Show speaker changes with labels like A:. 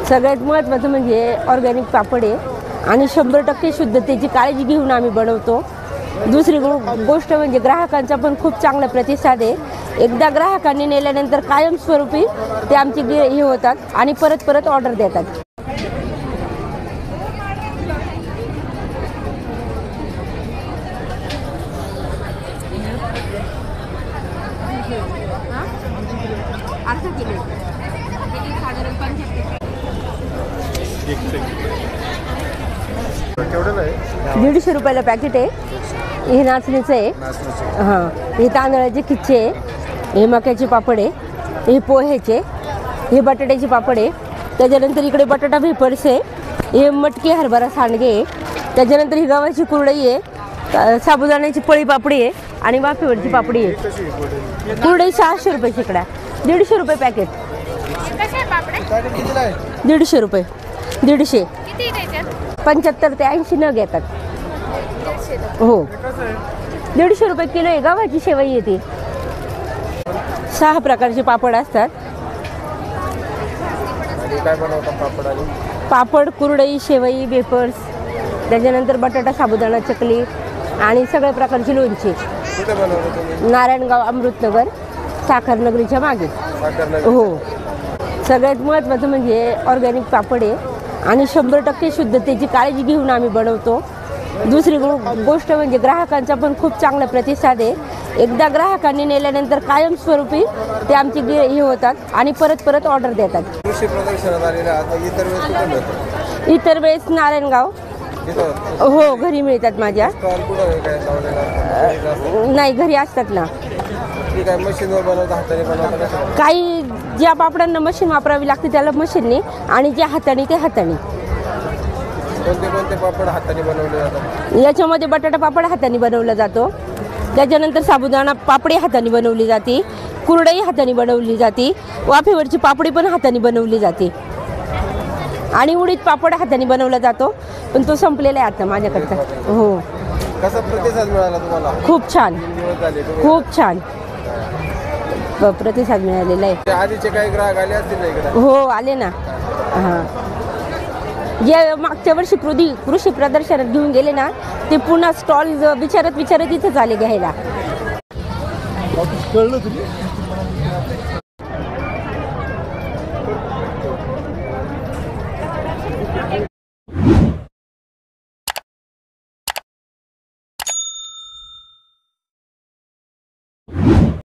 A: सगळ्यात महत्त्वाचं म्हणजे ऑर्गॅनिक पापड आहे आणि 100% शुद्धतेची काळजी घेऊन आम्ही बनवतो। दुसरी गोष्ट म्हणजे ग्राहकांचा पण खूप चांगला प्रतिसाद आहे। एकदा ग्राहकांनी नेल्यानंतर कायमस्वरूपी ते आमचे हे होतात आणि परत परत ऑर्डर देतात। ₹150 रुपयाला पॅकेट आहे। हे नाचणीचं आहे, हां हे तांदळाचे खिच्चे आहे, हे मक्याचे पापड आहे, हे पोह्याचे, हे बटाट्याचे पापड आहे। त्याच्यानंतर इकडे बटाटा वेफर्स आहे, हे मटकी हरभरा सांडगे आहे। त्याच्यानंतर ही गव्हाची कुरडई आहे, साबुदाण्याची पळी पापडी आहे आणि वाफेवरची पापडी आहे। कुरडई 600 रुपये शेकडा, ₹150 रुपये पॅकेट। 150 रुपये, 150 75 ते 80 नग येतात। हो 150 रुपये किलो आहे। गव्हाची शेवई येते, 6 प्रकारचे पापड असतात। पापड, कुरडई, शेवई, वेफर्स, त्याच्यानंतर बटाटा साबुदाणा चकली आणि सगळ्या प्रकारची लोणची। नारायणगाव अमृतनगर साखरनगरीच्या मागे। हो सगळ्यात महत्त्वाचं म्हणजे ऑर्गॅनिक पापड आहे आणि 100% शुद्धतेची काळजी घेऊन आम्ही बनवतो। दुसरी गोष्ट म्हणजे ग्राहकांचा पण खूप चांगला प्रतिसाद आहे। एकदा ग्राहकांनी नेल्यानंतर कायमस्वरूपी ते आमचे हे होतात आणि परत परत ऑर्डर देतात।
B: कृषी प्रदर्शनात आलेला
A: इतर वेळेस नारायणगाव हो घरी मिळतात माझ्या। नाही घरी असतात ना।
B: मशीनवर बनवता हाताने बनवता?
A: काही ज्या पापडांना मशीन वापरावी लागते त्याला मशीनने आणि ज्या हाताने ते हाताने।
B: कोणते कोणते पापड हाताने बनवले जातात?
A: याच्यामध्ये बटाटा पापड हाताने बनवला जातो, त्याच्यानंतर साबुदाणा पापडी हाताने बनवली जाते, कुरडई हाताने बनवली जाते, वाफेवरची पापडी पण हाताने बनवली जाते आणि उडीद पापड हाताने बनवला जातो, पण तो संपलेला आहे आता माझ्याकडचा। हो
B: कसा प्रतिसाद मिळाला तुम्हाला?
A: खूप छान, खूप छान प्रतिसाद मिळालेला आहे।
B: आधीचे काही ग्राहक आले असतील ना इकडे?
A: हो आले ना। हां जे मागच्या वर्षी कृषी प्रदर्शनात घेऊन गेले ना ते पुन्हा स्टॉल विचारत इथंच आले घ्यायला।
B: कळलं तुम्ही?